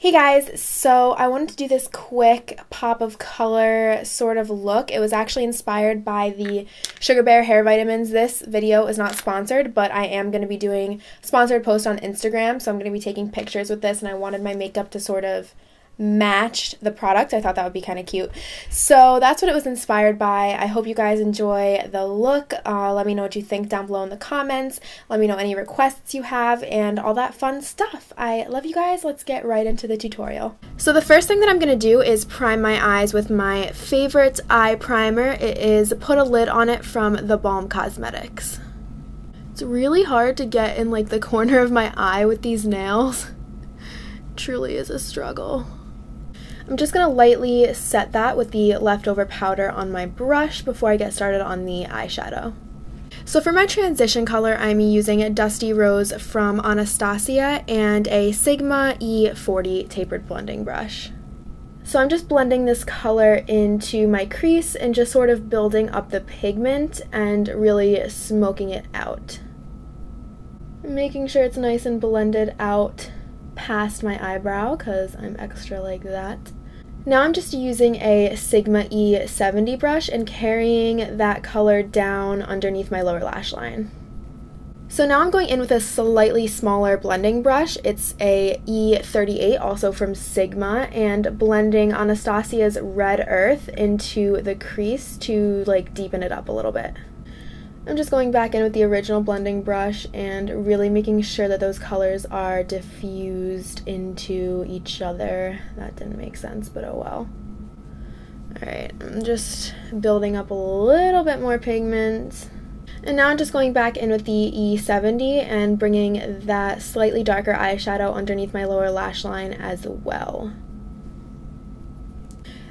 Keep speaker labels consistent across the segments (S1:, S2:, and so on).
S1: Hey guys, so I wanted to do this quick pop of color sort of look. It was actually inspired by the Sugar Bear hair vitamins. This video is not sponsored, but I am going to be doing a sponsored post on Instagram, so I'm going to be taking pictures with this, and I wanted my makeup to sort of match the product. I thought that would be kind of cute. So that's what it was inspired by. I hope you guys enjoy the look. Let me know what you think down below in the comments. Let me know any requests you have and all that fun stuff. I love you guys. Let's get right into the tutorial. So the first thing that I'm going to do is prime my eyes with my favorite eye primer. It is Put a Lid on It from the Balm Cosmetics. It's really hard to get in like the corner of my eye with these nails. Truly is a struggle. I'm just going to lightly set that with the leftover powder on my brush before I get started on the eyeshadow. So for my transition color, I'm using a Dusty Rose from Anastasia and a Sigma E40 tapered blending brush. So I'm just blending this color into my crease and just sort of building up the pigment and really smoking it out. Making sure it's nice and blended out past my eyebrow because I'm extra like that. Now I'm just using a Sigma E70 brush and carrying that color down underneath my lower lash line. So now I'm going in with a slightly smaller blending brush. It's a E38, also from Sigma, and blending Anastasia's Red Earth into the crease to like deepen it up a little bit. I'm just going back in with the original blending brush and really making sure that those colors are diffused into each other. That didn't make sense, but oh well. Alright, I'm just building up a little bit more pigment. And now I'm just going back in with the E70 and bringing that slightly darker eyeshadow underneath my lower lash line as well.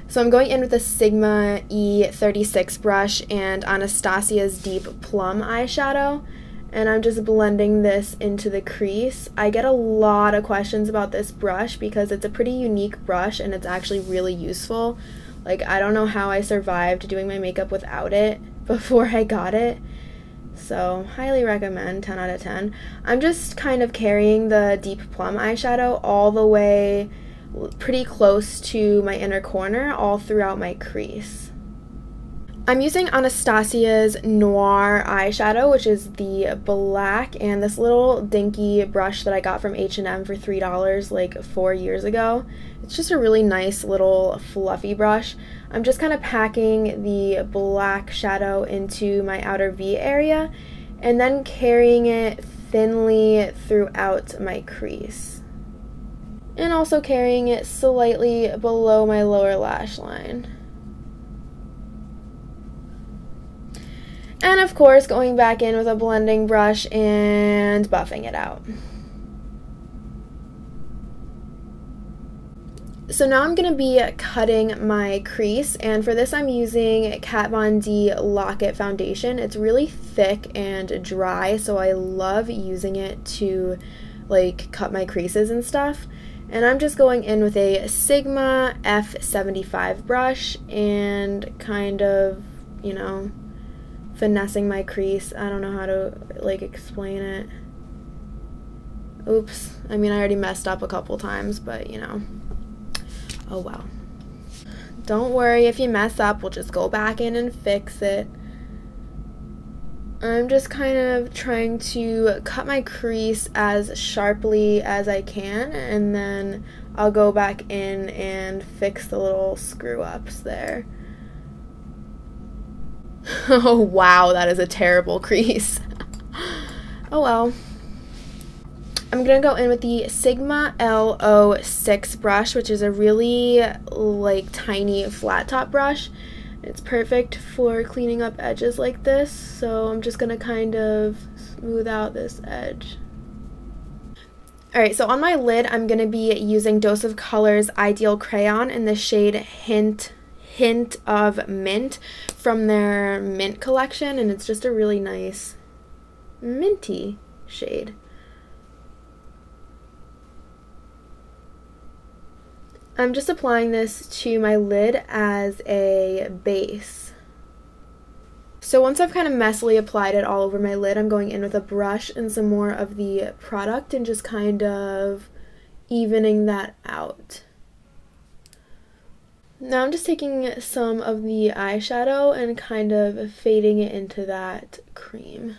S1: So I'm going in with a Sigma E36 brush and Anastasia's Deep Plum eyeshadow, and I'm just blending this into the crease. I get a lot of questions about this brush because it's a pretty unique brush and it's actually really useful. Like, I don't know how I survived doing my makeup without it before I got it. So, highly recommend, 10 out of 10. I'm just kind of carrying the Deep Plum eyeshadow all the way pretty close to my inner corner all throughout my crease. I'm using Anastasia's Noir eyeshadow, which is the black, and this little dinky brush that I got from H&M for $3 like 4 years ago. It's just a really nice little fluffy brush. I'm just kind of packing the black shadow into my outer V area and then carrying it thinly throughout my crease. And also carrying it slightly below my lower lash line. And of course, going back in with a blending brush and buffing it out. So now I'm going to be cutting my crease, and for this I'm using Kat Von D Lock-It foundation. It's really thick and dry, so I love using it to like cut my creases and stuff. And I'm just going in with a Sigma F75 brush and kind of, you know, finessing my crease. I don't know how to, like, explain it. Oops. I mean, I already messed up a couple times, but, you know. Oh, well. Don't worry if you mess up. We'll just go back in and fix it. I'm just kind of trying to cut my crease as sharply as I can, and then I'll go back in and fix the little screw-ups there. Oh wow, that is a terrible crease. Oh well. I'm going to go in with the Sigma L06 brush, which is a really like tiny flat top brush. It's perfect for cleaning up edges like this, so I'm just going to kind of smooth out this edge. Alright, so on my lid, I'm going to be using Dose of Color's Ideal Crayon in the shade Hint of Mint from their Mint collection, and it's just a really nice minty shade. I'm just applying this to my lid as a base. So once I've kind of messily applied it all over my lid, I'm going in with a brush and some more of the product and just kind of evening that out. Now I'm just taking some of the eyeshadow and kind of fading it into that cream.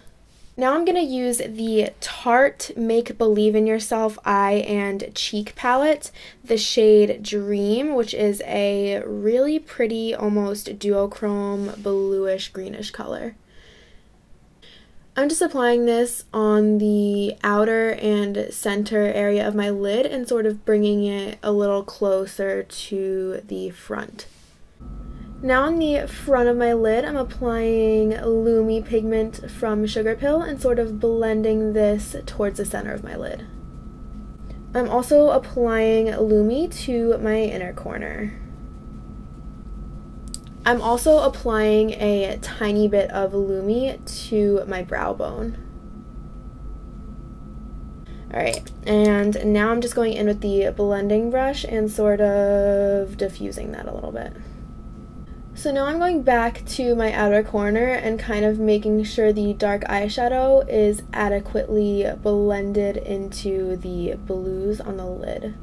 S1: Now I'm going to use the Tarte Make Believe in Yourself Eye and Cheek Palette, the shade Dream, which is a really pretty, almost duochrome, bluish, greenish color. I'm just applying this on the outer and center area of my lid and sort of bringing it a little closer to the front. Now on the front of my lid, I'm applying Lumi pigment from Sugarpill and sort of blending this towards the center of my lid. I'm also applying Lumi to my inner corner. I'm also applying a tiny bit of Lumi to my brow bone. Alright, and now I'm just going in with the blending brush and sort of diffusing that a little bit. So now I'm going back to my outer corner and kind of making sure the dark eyeshadow is adequately blended into the blues on the lid.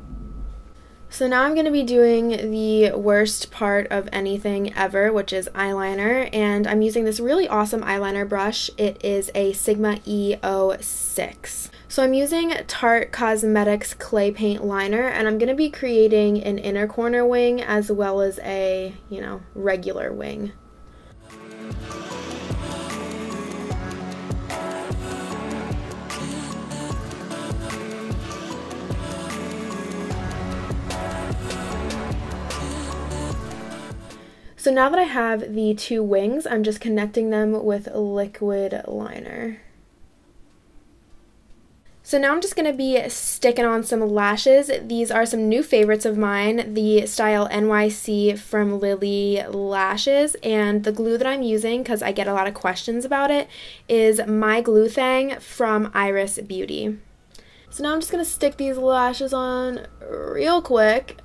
S1: So now I'm going to be doing the worst part of anything ever, which is eyeliner, and I'm using this really awesome eyeliner brush. It is a Sigma E06. So I'm using Tarte Cosmetics Clay Paint Liner, and I'm going to be creating an inner corner wing as well as a, regular wing. So now that I have the two wings, I'm just connecting them with liquid liner. So now I'm just going to be sticking on some lashes. These are some new favorites of mine, the style NYC from LILLY Lashes, and the glue that I'm using, because I get a lot of questions about it, is My Glue Thang from Iris Beauty. So now I'm just going to stick these lashes on real quick.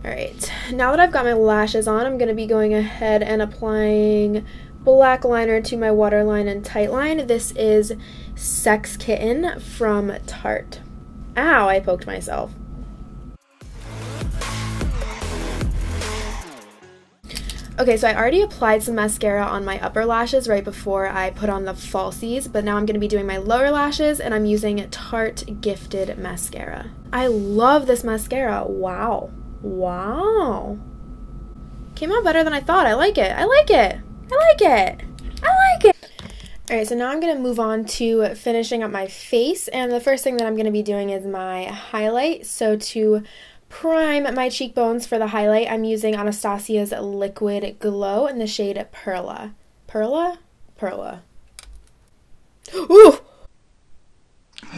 S1: Alright, now that I've got my lashes on, I'm going to be going ahead and applying black liner to my waterline and tightline. This is Sex Kitten from Tarte. Ow, I poked myself. Okay, so I already applied some mascara on my upper lashes right before I put on the falsies, but now I'm going to be doing my lower lashes, and I'm using Tarte Gifted Mascara. I love this mascara. Wow. Wow. Came out better than I thought. I like it. I like it. I like it. I like it. Alright, so now I'm going to move on to finishing up my face, and the first thing that I'm going to be doing is my highlight. So to prime my cheekbones for the highlight, I'm using Anastasia's Liquid Glow in the shade Perla. Perla? Perla. Ooh!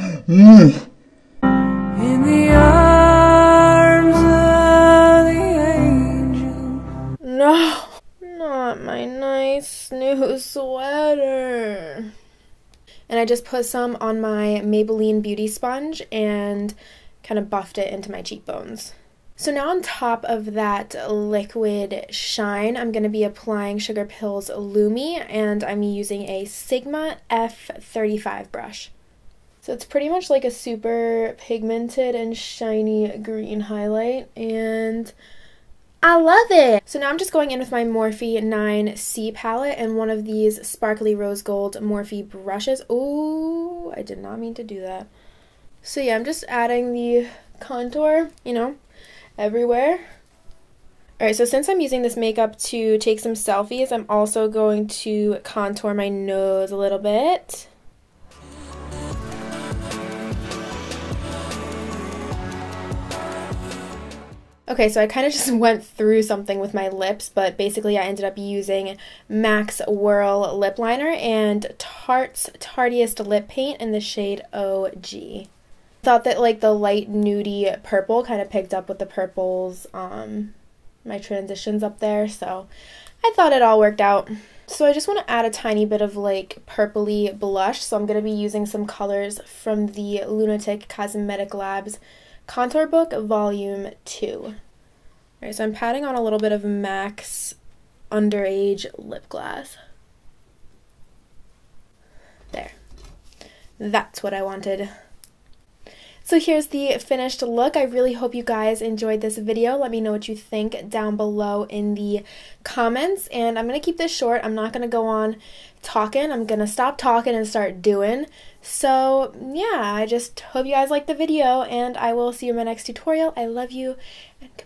S1: In the arms of the angel. No! Not my nice new sweater. And I just put some on my Maybelline Beauty Sponge and kind of buffed it into my cheekbones. So now on top of that liquid shine, I'm going to be applying Sugarpill's Lumi, and I'm using a Sigma F35 brush. So it's pretty much like a super pigmented and shiny green highlight, and I love it! So now I'm just going in with my Morphe 9C palette and one of these sparkly rose gold Morphe brushes. Ooh, I did not mean to do that. So yeah, I'm just adding the contour, everywhere. Alright, so since I'm using this makeup to take some selfies, I'm also going to contour my nose a little bit. Okay, so I kind of just went through something with my lips, but basically I ended up using MAC's Whirl lip liner and Tarte's Tartiest lip paint in the shade OG. Thought that like the light nudie purple kind of picked up with the purples, my transitions up there, so I thought it all worked out. So I just want to add a tiny bit of like purpley blush, so I'm going to be using some colors from the Lunatick Cosmetic Labs Contour Book Volume 2. Alright, so I'm patting on a little bit of MAC's Underage lip gloss. There. That's what I wanted. So here's the finished look. I really hope you guys enjoyed this video. Let me know what you think down below in the comments. And I'm going to keep this short. I'm not going to go on talking. I'm going to stop talking and start doing. So yeah, I just hope you guys liked the video, and I will see you in my next tutorial. I love you, and goodbye.